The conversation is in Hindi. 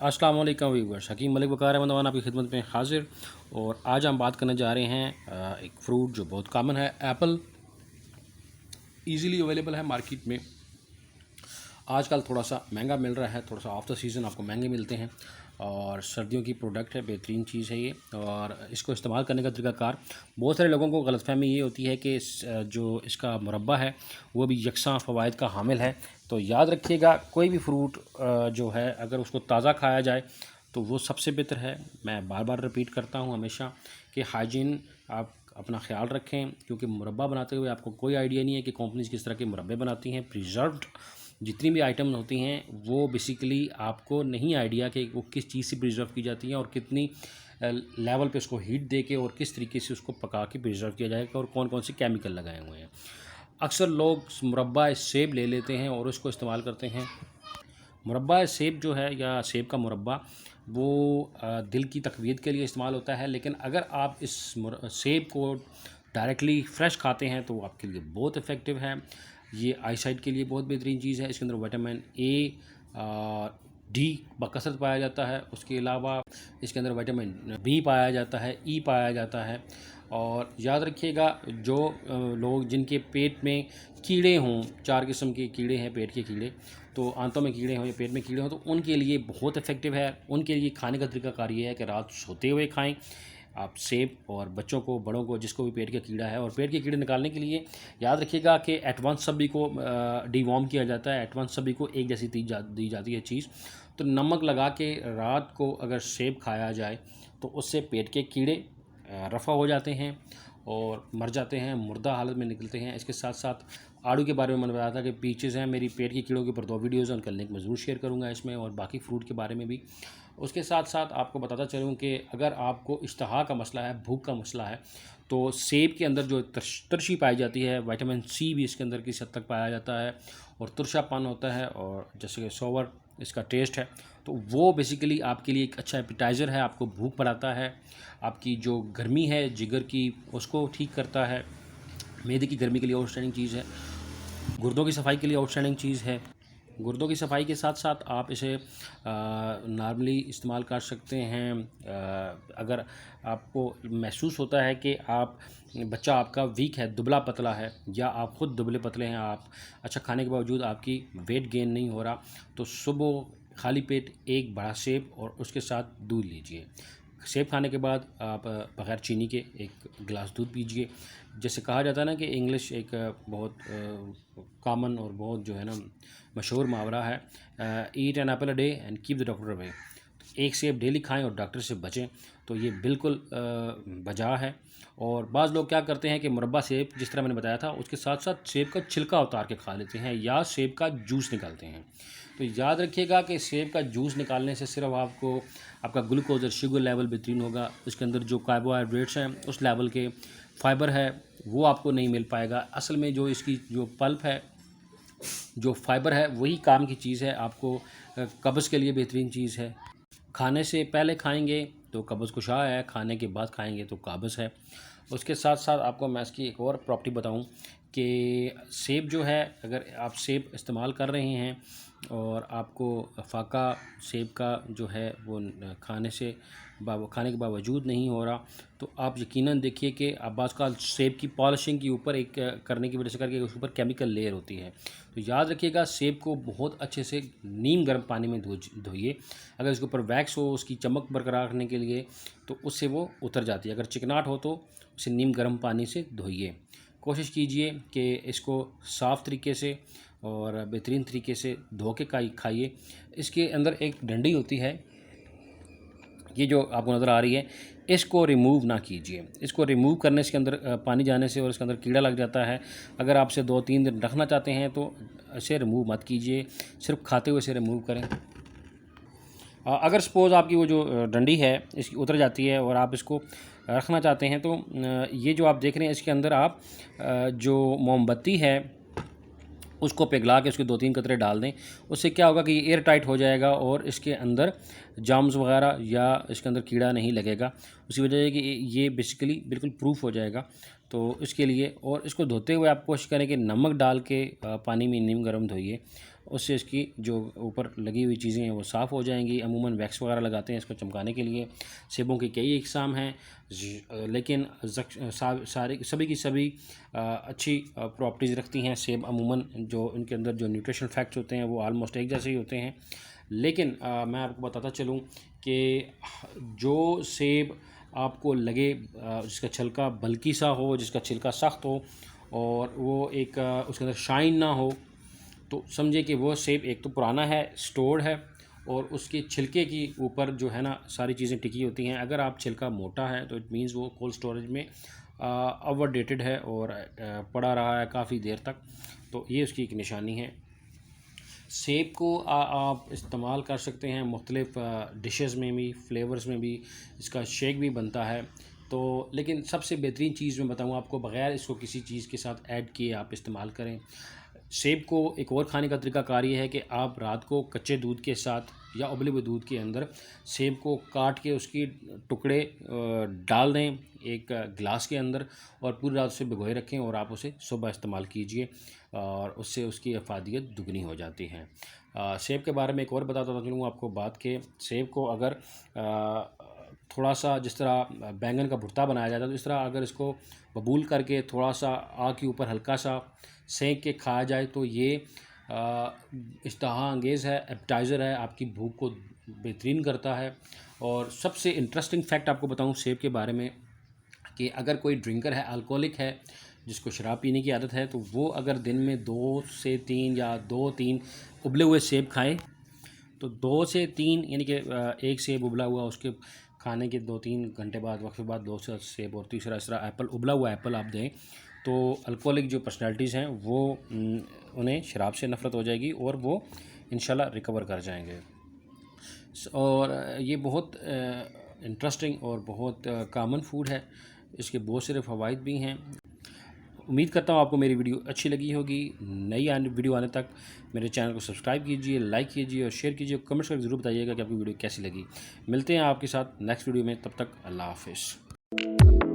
अस्सलाम वालेकुम व्यूअर्स, हकीम मलिक वक़ार अहमद वान आपकी खिदमत में हाज़िर। और आज हम बात करने जा रहे हैं एक फ़्रूट जो बहुत कॉमन है, एप्पल। इजीली अवेलेबल है मार्केट में। आजकल थोड़ा सा महंगा मिल रहा है, थोड़ा सा ऑफ द सीज़न आपको महंगे मिलते हैं और सर्दियों की प्रोडक्ट है, बेहतरीन चीज़ है ये। और इसको इस्तेमाल करने का तरीक़ाकार, बहुत सारे लोगों को गलतफ़हमी ये होती है कि जो इसका मुरब्बा है वो भी यकसां फ़वाइद का हामिल है। तो याद रखिएगा, कोई भी फ्रूट जो है अगर उसको ताज़ा खाया जाए तो वो सबसे बेहतर है। मैं बार बार रिपीट करता हूँ हमेशा कि हाइजीन आप अपना ख्याल रखें, क्योंकि मुरब्बा बनाते हुए आपको कोई आइडिया नहीं है कि कंपनीज़ किस तरह के मुरब्बे बनाती हैं। प्रिजर्व्ड जितनी भी आइटम होती हैं वो बेसिकली आपको नहीं आइडिया कि वो किस चीज़ से प्रिजर्व की जाती हैं और कितनी लेवल पे उसको हीट दे के और किस तरीके से उसको पका के प्रिजर्व किया जाएगा और कौन कौन से केमिकल लगाए हुए हैं। अक्सर लोग मुरब्बा सेब ले लेते हैं और उसको इस्तेमाल करते हैं। मुरब्बा सेब जो है या सेब का मुरब्बा वो दिल की तक़वियत के लिए इस्तेमाल होता है, लेकिन अगर आप इस सेब को डायरेक्टली फ़्रेश खाते हैं तो वो आपके लिए बहुत इफ़ेक्टिव है। ये आईसाइट के लिए बहुत बेहतरीन चीज़ है। इसके अंदर विटामिन ए, डी बकसरत पाया जाता है। उसके अलावा इसके अंदर विटामिन बी पाया जाता है, ई पाया जाता है। और याद रखिएगा, जो लोग जिनके पेट में कीड़े हों, 4 किस्म के कीड़े हैं पेट के कीड़े, तो आंतों में कीड़े हों या पेट में कीड़े हों, तो उनके लिए बहुत इफ़ेक्टिव है। उनके लिए खाने का तरीक़ाकार ये है कि रात सोते हुए खाएं आप सेब, और बच्चों को, बड़ों को, जिसको भी पेट का कीड़ा है। और पेट के कीड़े निकालने के लिए याद रखिएगा कि एटवांस सभी को डिवॉर्म किया जाता है। एटवांस सभी को एक जैसी दी जाती है चीज़। तो नमक लगा के रात को अगर सेब खाया जाए तो उससे पेट के कीड़े रफ़ा हो जाते हैं और मर जाते हैं, मुर्दा हालत में निकलते हैं। इसके साथ साथ आड़ू के बारे में मैंने बताया था कि पीचेज़ हैं, मेरी पेट के कीड़ों के ऊपर 2 वीडियोज़ हैं, उनका लिंक मैं ज़रूर शेयर करूँगा इसमें, और बाकी फ्रूट के बारे में भी। उसके साथ साथ आपको बताता चलूँ कि अगर आपको इश्तहा का मसला है, भूख का मसला है, तो सेब के अंदर जो तरशी पाई जाती है, विटामिन सी भी इसके अंदर किसी हद तक पाया जाता है और तुरशापन होता है, और जैसे कि सोवर इसका टेस्ट है, तो वो बेसिकली आपके लिए एक अच्छा एपिटाइज़र है। आपको भूख बढ़ाता है, आपकी जो गर्मी है जिगर की उसको ठीक करता है, मैदे की गर्मी के लिए आउटस्टैंडिंग चीज़ है, गुर्दों की सफाई के लिए आउटस्टैंडिंग चीज़ है। गुर्दों की सफाई के साथ साथ आप इसे नॉर्मली इस्तेमाल कर सकते हैं। अगर आपको महसूस होता है कि बच्चा आपका वीक है, दुबला पतला है, या आप ख़ुद दुबले पतले हैं, आप अच्छा खाने के बावजूद आपकी वेट गेन नहीं हो रहा, तो सुबह खाली पेट एक बड़ा सेब और उसके साथ दूध लीजिए। सेब खाने के बाद आप बग़ैर चीनी के एक गिलास दूध पीजिए। जैसे कहा जाता है ना कि इंग्लिश एक बहुत कॉमन और बहुत जो है ना मशहूर मुहावरा है, eat an apple a day and keep the doctor away. एक सेब डेली खाएं और डॉक्टर से बचें। तो ये बिल्कुल बजा है। और बाज़ लोग क्या करते हैं कि मुरब्बा सेब, जिस तरह मैंने बताया था, उसके साथ साथ सेब का छिलका उतार के खा लेते हैं या सेब का जूस निकालते हैं। तो याद रखिएगा कि सेब का जूस निकालने से सिर्फ आपका ग्लूकोज और शुगर लेवल बेहतरीन होगा। उसके अंदर जो कार्बोहाइड्रेट्स हैं उस लेवल के, फाइबर है वो आपको नहीं मिल पाएगा। असल में जो इसकी जो पल्प है, जो फाइबर है, वही काम की चीज़ है। आपको कब्ज़ के लिए बेहतरीन चीज़ है। खाने से पहले खाएंगे तो कब्ज़ कुशा है, खाने के बाद खाएंगे तो काबज़ है। उसके साथ साथ आपको मैं इसकी एक और प्रॉपर्टी बताऊं कि सेब जो है, अगर आप सेब इस्तेमाल कर रहे हैं और आपको फाका सेब का जो है वो खाने के बावजूद नहीं हो रहा, तो आप यकीनन देखिए कि अब आजकल सेब की पॉलिशिंग के ऊपर एक करने की वजह से करके उसके ऊपर केमिकल लेयर होती है। तो याद रखिएगा, सेब को बहुत अच्छे से नीम गर्म पानी में धोइए। अगर इसके ऊपर वैक्स हो उसकी चमक बरकरार रखने के लिए, तो उससे वो उतर जाती है। अगर चिकनाहट हो तो उसे नीम गर्म पानी से धोइए। कोशिश कीजिए कि इसको साफ़ तरीके से और बेहतरीन तरीके से धो के खाइए। इसके अंदर एक डंडी होती है, ये जो आपको नज़र आ रही है, इसको रिमूव ना कीजिए। इसको रिमूव करने से अंदर पानी जाने से और इसके अंदर कीड़ा लग जाता है। अगर आप इसे 2-3 दिन रखना चाहते हैं तो इसे रिमूव मत कीजिए, सिर्फ खाते हुए इसे रिमूव करें। अगर सपोज़ आपकी वो जो डंडी है इसकी उतर जाती है और आप इसको रखना चाहते हैं, तो ये जो आप देख रहे हैं इसके अंदर आप जो मोमबत्ती है उसको पिघला के उसके 2-3 कतरे डाल दें। उससे क्या होगा कि ये एयर टाइट हो जाएगा और इसके अंदर जर्म्स वगैरह या इसके अंदर कीड़ा नहीं लगेगा। उसी वजह है कि ये बेसिकली बिल्कुल प्रूफ हो जाएगा। तो इसके लिए, और इसको धोते हुए आप कोशिश करें कि नमक डाल के पानी में नीम गर्म धोइए। उससे इसकी जो ऊपर लगी हुई चीज़ें हैं वो साफ़ हो जाएंगी। अमूमन वैक्स वगैरह लगाते हैं इसको चमकाने के लिए। सेबों की कई इकसाम हैं, लेकिन सारी सभी की सभी अच्छी प्रॉपर्टीज़ रखती हैं। सेब अमूमन जो इनके अंदर जो न्यूट्रिशनल फैक्ट्स होते हैं वो आलमोस्ट एक जैसे ही होते हैं। लेकिन मैं आपको बताता चलूँ कि जो सेब आपको लगे जिसका छिलका बल्की सा हो, जिसका छिलका सख्त हो और वो एक उसके अंदर शाइन ना हो, तो समझे कि वो सेब एक तो पुराना है, स्टोर्ड है, और उसके छिलके की ऊपर जो है ना सारी चीज़ें टिकी होती हैं। अगर आप छिलका मोटा है तो इट मीन्स वो कोल्ड स्टोरेज में ओवर डेटेड है और पड़ा रहा है काफ़ी देर तक, तो ये उसकी एक निशानी है। सेब को आप इस्तेमाल कर सकते हैं मुख्तलिफ़ डिशेज़ में भी, फ्लेवर्स में भी, इसका शेक भी बनता है। तो लेकिन सबसे बेहतरीन चीज़ मैं बताऊँ आपको, बग़ैर इसको किसी चीज़ के साथ ऐड किए आप इस्तेमाल करें। सेब को एक और खाने का तरीक़ाकार ये है कि आप रात को कच्चे दूध के साथ या उबले हुए दूध के अंदर सेब को काट के उसकी टुकड़े डाल दें एक गिलास के अंदर और पूरी रात उसे भिगोए रखें और आप उसे सुबह इस्तेमाल कीजिए और उससे उसकी अफादियत दुगनी हो जाती है। सेब के बारे में एक और बताता चलूँ आपको बात कि सेब को अगर थोड़ा सा जिस तरह बैंगन का भुर्ता बनाया जाता है, तो इस तरह अगर इसको बबूल करके थोड़ा सा आग के ऊपर हल्का सा सेंक के खाया जाए तो ये इश्तहा अंगेज़ है, एपेटाइज़र है, आपकी भूख को बेहतरीन करता है। और सबसे इंटरेस्टिंग फैक्ट आपको बताऊं सेब के बारे में कि अगर कोई ड्रिंकर है, अल्कोहलिक है, जिसको शराब पीने की आदत है, तो वो अगर दिन में 2 से 3 या 2-3 उबले हुए सेब खाए, तो 2 से 3 यानी कि एक सेब उबला हुआ उसके खाने के 2-3 घंटे बाद वक्फे बाद 2 से सेब और तीसरा इस तरह एप्पल, उबला हुआ एप्पल आप दें, तो अल्कोहलिक जो पर्सनैलिटीज़ हैं वो उन्हें शराब से नफ़रत हो जाएगी और वो इंशाल्लाह रिकवर कर जाएंगे। और ये बहुत इंटरेस्टिंग और बहुत कॉमन फूड है, इसके बहुत सारे फ़वाइद भी हैं। उम्मीद करता हूँ आपको मेरी वीडियो अच्छी लगी होगी। नई वीडियो आने तक मेरे चैनल को सब्सक्राइब कीजिए, लाइक कीजिए और शेयर कीजिए। कमेंट्स करके ज़रूर बताइएगा कि आपकी वीडियो कैसी लगी। मिलते हैं आपके साथ नेक्स्ट वीडियो में, तब तक अल्लाह हाफ़िज़।